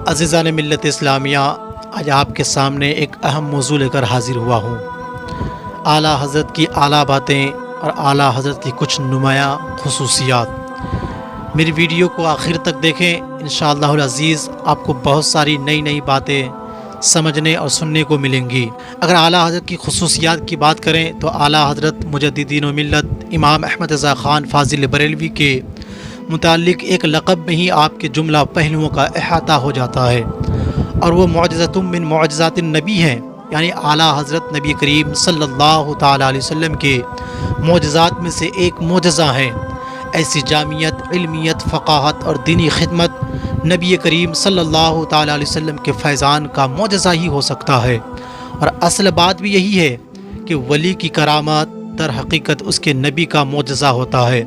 عزیزان ملت اسلامیہ، آج آپ کے سامنے ایک اہم موضوع لے کر حاضر ہوا ہوں۔ اعلیٰ حضرت کی اعلیٰ باتیں اور اعلیٰ حضرت کی کچھ نمایاں خصوصیات۔ میری ویڈیو کو آخر تک دیکھیں، انشاءاللہ العزیز آپ کو بہت ساری نئی باتیں سمجھنے اور سننے کو ملیں گی۔ اگر اعلیٰ حضرت کی خصوصیات کی بات کریں تو اعلیٰ حضرت مجددین و ملت امام احمد رضا خان فاضل بریلوی کے متعلق ایک لقب میں ہی آپ کے جملہ پہلوؤں کا احاطہ ہو جاتا ہے، اور وہ معجزۃ من معجزات النبی ہیں، یعنی اعلیٰ حضرت نبی کریم صلی اللہ تعالیٰ علیہ وسلم کے معجزات میں سے ایک معجزہ ہیں۔ ایسی جامعیت، علمیت، فقاہت اور دینی خدمت نبی کریم صلی اللہ تعالیٰ علیہ وسلم کے فیضان کا معجزہ ہی ہو سکتا ہے۔ اور اصل بات بھی یہی ہے کہ ولی کی کرامات در حقیقت اس کے نبی کا معجزہ ہوتا ہے،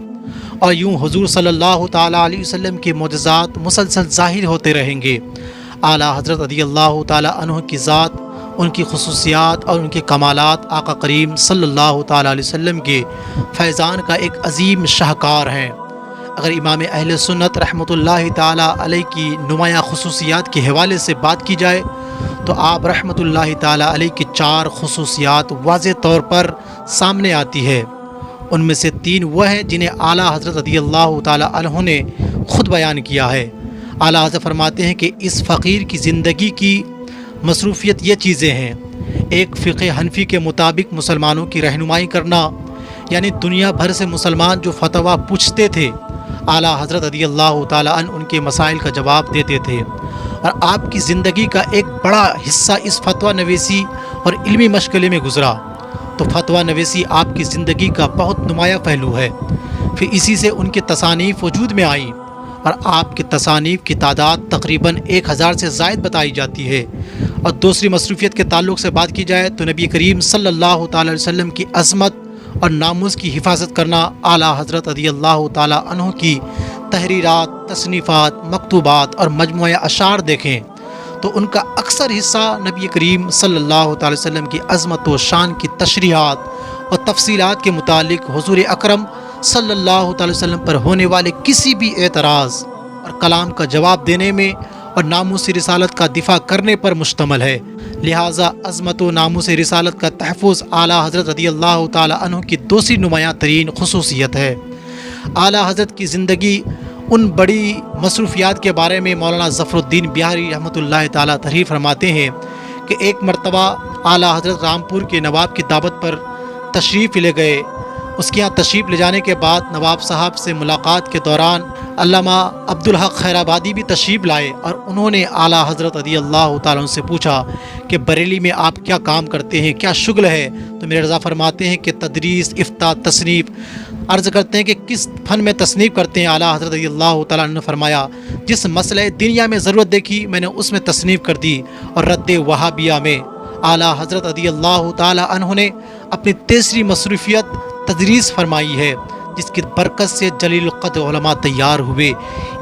اور یوں حضور صلی اللہ تعالیٰ علیہ وسلم کے معجزات مسلسل ظاہر ہوتے رہیں گے۔ اعلیٰ حضرت رضی اللہ تعالیٰ عنہ کی ذات، ان کی خصوصیات اور ان کے کمالات آقا کریم صلی اللہ تعالیٰ علیہ وسلم کے فیضان کا ایک عظیم شاہکار ہیں۔ اگر امام اہل سنت رحمۃ اللہ تعالیٰ علیہ کی نمایاں خصوصیات کے حوالے سے بات کی جائے تو آپ رحمۃ اللہ تعالیٰ علیہ کی 4 خصوصیات واضح طور پر سامنے آتی ہے۔ ان میں سے 3 وہ ہیں جنہیں اعلیٰ حضرت رضی اللہ تعالیٰ عنہ نے خود بیان کیا ہے۔ اعلیٰ حضرت فرماتے ہیں کہ اس فقیر کی زندگی کی مصروفیت یہ چیزیں ہیں: ایک، فقہ حنفی کے مطابق مسلمانوں کی رہنمائی کرنا، یعنی دنیا بھر سے مسلمان جو فتویٰ پوچھتے تھے، اعلیٰ حضرت رضی اللہ تعالیٰ عنہ ان کے مسائل کا جواب دیتے تھے، اور آپ کی زندگی کا ایک بڑا حصہ اس فتویٰ نویسی اور علمی مشغلے میں گزرا۔ تو فتویٰ نویسی آپ کی زندگی کا بہت نمایاں پہلو ہے۔ پھر اسی سے ان کی تصانیف وجود میں آئیں، اور آپ کی تصانیف کی تعداد تقریباً 1000 سے زائد بتائی جاتی ہے۔ اور دوسری مصروفیت کے تعلق سے بات کی جائے تو نبی کریم صلی اللہ تعالیٰ علیہ وسلم کی عظمت اور ناموس کی حفاظت کرنا۔ اعلیٰ حضرت رضی اللہ تعالیٰ عنہ کی تحریرات، تصنیفات، مکتوبات اور مجموعہ اشعار دیکھیں تو ان کا اکثر حصہ نبی کریم صلی اللہ تعالیٰ علیہ وسلم کی عظمت و شان کی تشریحات اور تفصیلات کے متعلق حضور اکرم صلی اللہ تعالیٰ وسلم پر ہونے والے کسی بھی اعتراض اور کلام کا جواب دینے میں اور ناموس رسالت کا دفاع کرنے پر مشتمل ہے۔ لہٰذا عظمت و ناموس رسالت کا تحفظ اعلیٰ حضرت رضی اللہ تعالیٰ عنہ کی دوسری نمایاں ترین خصوصیت ہے۔ اعلیٰ حضرت کی زندگی ان بڑی مصروفیات کے بارے میں مولانا ظفر الدین بہاری رحمۃ اللہ تعالیٰ تحریر فرماتے ہیں کہ ایک مرتبہ اعلیٰ حضرت رامپور کے نواب کی دعوت پر تشریف لے گئے۔ اس کے یہاں تشریف لے جانے کے بعد نواب صاحب سے ملاقات کے دوران علامہ عبدالحق خیرآبادی بھی تشریف لائے، اور انہوں نے اعلیٰ حضرت رضی اللہ تعالیٰ عنہ سے پوچھا کہ بریلی میں آپ کیا کام کرتے ہیں، کیا شغل ہے؟ تو میرے رضا فرماتے ہیں کہ تدریس، افتاء، تصنیف۔ عرض کرتے ہیں کہ کس فن میں تصنیف کرتے ہیں؟ اعلیٰ حضرت رضی اللہ تعالیٰ عنہ نے فرمایا، جس مسئلہ دنیا میں ضرورت دیکھی میں نے اس میں تصنیف کر دی، اور رد وہابیہ میں۔ اعلیٰ حضرت رضی اللہ تعالیٰ عنہ نے اپنی تیسری مصروفیت تدریس فرمائی ہے، جس کی برکت سے جلیل القدر علماء تیار ہوئے۔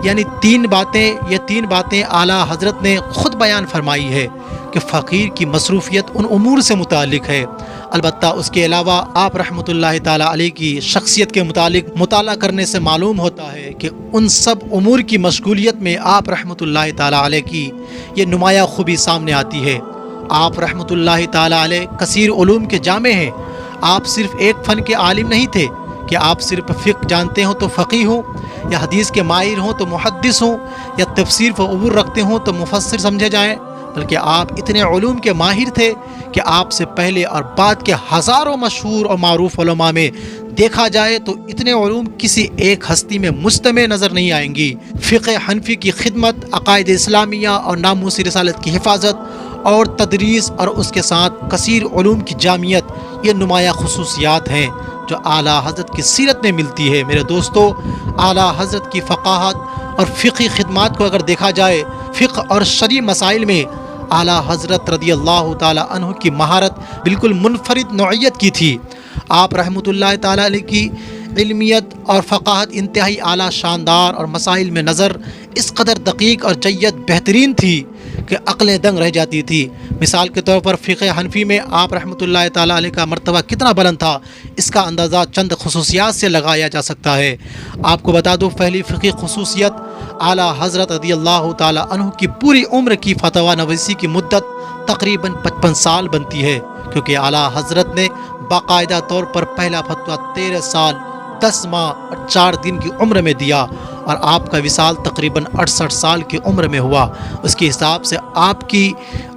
یعنی یہ تین باتیں اعلیٰ حضرت نے خود بیان فرمائی ہے کہ فقیر کی مصروفیت ان امور سے متعلق ہے۔ البتہ اس کے علاوہ آپ رحمۃ اللہ تعالیٰ علیہ کی شخصیت کے متعلق مطالعہ کرنے سے معلوم ہوتا ہے کہ ان سب امور کی مشغولیت میں آپ رحمۃ اللہ تعالیٰ علیہ کی یہ نمایاں خوبی سامنے آتی ہے۔ آپ رحمۃ اللہ تعالیٰ علیہ کثیر علوم کے جامع ہیں۔ آپ صرف ایک فن کے عالم نہیں تھے کہ آپ صرف فقہ جانتے ہوں تو فقیہ ہوں، یا حدیث کے ماہر ہوں تو محدث ہوں، یا تفسیر و عبور رکھتے ہوں تو مفسر سمجھے جائیں، بلکہ آپ اتنے علوم کے ماہر تھے کہ آپ سے پہلے اور بعد کے ہزاروں مشہور اور معروف علماء میں دیکھا جائے تو اتنے علوم کسی ایک ہستی میں مجتمع نظر نہیں آئیں گی۔ فقہ حنفی کی خدمت، عقائد اسلامیہ اور ناموس رسالت کی حفاظت اور تدریس، اور اس کے ساتھ کثیر علوم کی جامعیت، یہ نمایاں خصوصیات ہیں جو اعلیٰ حضرت کی سیرت میں ملتی ہے۔ میرے دوستو، اعلیٰ حضرت کی فقاہت اور فقہی خدمات کو اگر دیکھا جائے، فقہ اور شرعی مسائل میں اعلیٰ حضرت رضی اللہ تعالیٰ عنہ کی مہارت بالکل منفرد نوعیت کی تھی۔ آپ رحمۃ اللہ تعالیٰ علیہ کی علمیت اور فقاہت انتہائی اعلیٰ شاندار، اور مسائل میں نظر اس قدر دقیق اور جید بہترین تھی کہ عقلیں دنگ رہ جاتی تھی۔ مثال کے طور پر فقہ حنفی میں آپ رحمۃ اللہ تعالیٰ علیہ کا مرتبہ کتنا بلند تھا، اس کا اندازہ چند خصوصیات سے لگایا جا سکتا ہے۔ آپ کو بتا دوں، پہلی فقہی خصوصیت، اعلیٰ حضرت رضی اللہ تعالیٰ عنہ کی پوری عمر کی فتویٰ نویسی کی مدت تقریباً 55 سال بنتی ہے، کیونکہ اعلیٰ حضرت نے باقاعدہ طور پر پہلا فتویٰ 13 سال 10 ماہ اور 4 دن کی عمر میں دیا، اور آپ کا وصال تقریباً 68 سال کی عمر میں ہوا۔ اس کے حساب سے آپ کی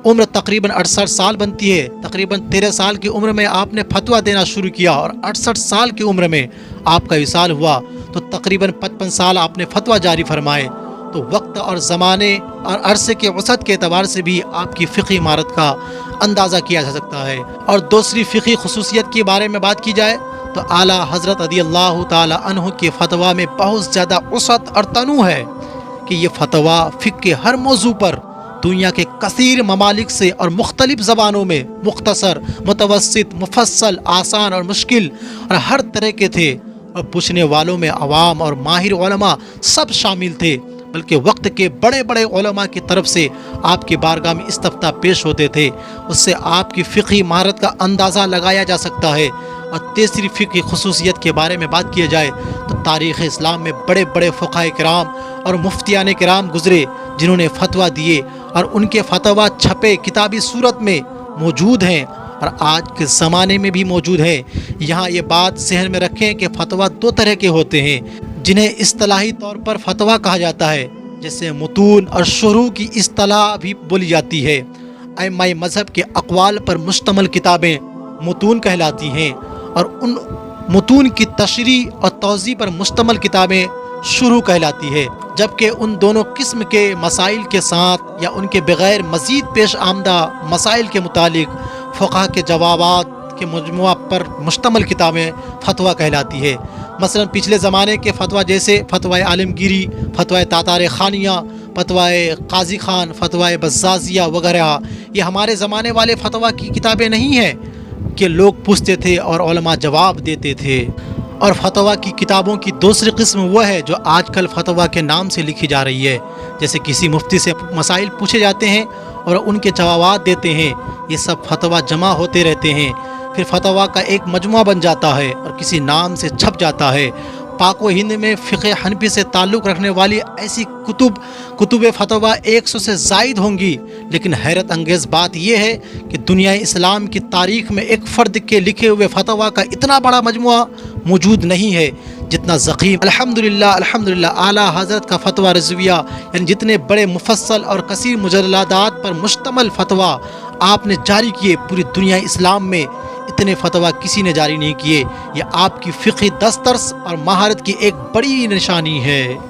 عمر تقریباً 68 سال بنتی ہے۔ تقریباً 13 سال کی عمر میں آپ نے فتویٰ دینا شروع کیا اور 68 سال کی عمر میں آپ کا وصال ہوا، تو تقریباً 55 سال آپ نے فتویٰ جاری فرمائے۔ تو وقت اور زمانے اور عرصے کے وسعت کے اعتبار سے بھی آپ کی فقہی مہارت کا اندازہ کیا جا سکتا ہے۔ اور دوسری فقہی خصوصیت کے بارے میں بات کی جائے تو اعلیٰ حضرت رضی اللہ تعالیٰ عنہ کے فتویٰ میں بہت زیادہ وسعت اور تنوع ہے کہ یہ فتویٰ فقہ کے ہر موضوع پر دنیا کے کثیر ممالک سے اور مختلف زبانوں میں مختصر، متوسط، مفصل، آسان اور مشکل اور ہر طرح کے تھے، اور پوچھنے والوں میں عوام اور ماہر علماء سب شامل تھے، بلکہ وقت کے بڑے بڑے علماء کی طرف سے آپ کی بارگاہ میں استفتاء پیش ہوتے تھے۔ اس سے آپ کی فقہی مہارت کا اندازہ لگایا جا سکتا ہے۔ اور تیسری فقہی خصوصیت کے بارے میں بات کیا جائے تو تاریخ اسلام میں بڑے بڑے فقہاء کرام اور مفتیان کرام گزرے، جنہوں نے فتویٰ دیے، اور ان کے فتویٰ چھپے کتابی صورت میں موجود ہیں اور آج کے زمانے میں بھی موجود ہیں۔ یہاں یہ بات ذہن میں رکھیں کہ فتویٰ 2 طرح کے ہوتے ہیں، جنہیں اصطلاحی طور پر فتویٰ کہا جاتا ہے، جیسے متون اور شروح کی اصطلاح بھی بولی جاتی ہے۔ ائمہ مذہب کے اقوال پر مشتمل کتابیں متون کہلاتی ہیں، اور ان متون کی تشریح اور توضیح پر مشتمل کتابیں شروح کہلاتی ہے، جبکہ ان دونوں قسم کے مسائل کے ساتھ یا ان کے بغیر مزید پیش آمدہ مسائل کے متعلق فقہ کے جوابات کے مجموعہ پر مشتمل کتابیں فتویٰ کہلاتی ہے۔ مثلا پچھلے زمانے کے فتویٰ جیسے فتویٰ عالمگیری، فتویٰ تاتار خانیہ، فتویٰ قاضی خان، فتویٰ بزازیہ وغیرہ، یہ ہمارے زمانے والے فتویٰ کی کتابیں نہیں ہیں کہ لوگ پوچھتے تھے اور علماء جواب دیتے تھے۔ اور فتویٰ کی کتابوں کی دوسری قسم وہ ہے جو آج کل فتویٰ کے نام سے لکھی جا رہی ہے، جیسے کسی مفتی سے مسائل پوچھے جاتے ہیں اور ان کے جوابات دیتے ہیں۔ یہ سب فتویٰ جمع ہوتے رہتے ہیں، پھر فتویٰ کا ایک مجموعہ بن جاتا ہے اور کسی نام سے چھپ جاتا ہے۔ پاک و ہند میں فقہ حنفی سے تعلق رکھنے والی ایسی کتب فتویٰ 100 سے زائد ہوں گی، لیکن حیرت انگیز بات یہ ہے کہ دنیا اسلام کی تاریخ میں ایک فرد کے لکھے ہوئے فتویٰ کا اتنا بڑا مجموعہ موجود نہیں ہے جتنا ضخیم الحمدللہ اعلیٰ حضرت کا فتویٰ رضویہ، یعنی جتنے بڑے مفصل اور کثیر مجلدات پر مشتمل فتویٰ آپ نے جاری کیے، پوری دنیا اسلام میں اتنے فتویٰ کسی نے جاری نہیں کیے۔ یہ آپ کی فقہی دسترس اور مہارت کی ایک بڑی نشانی ہے۔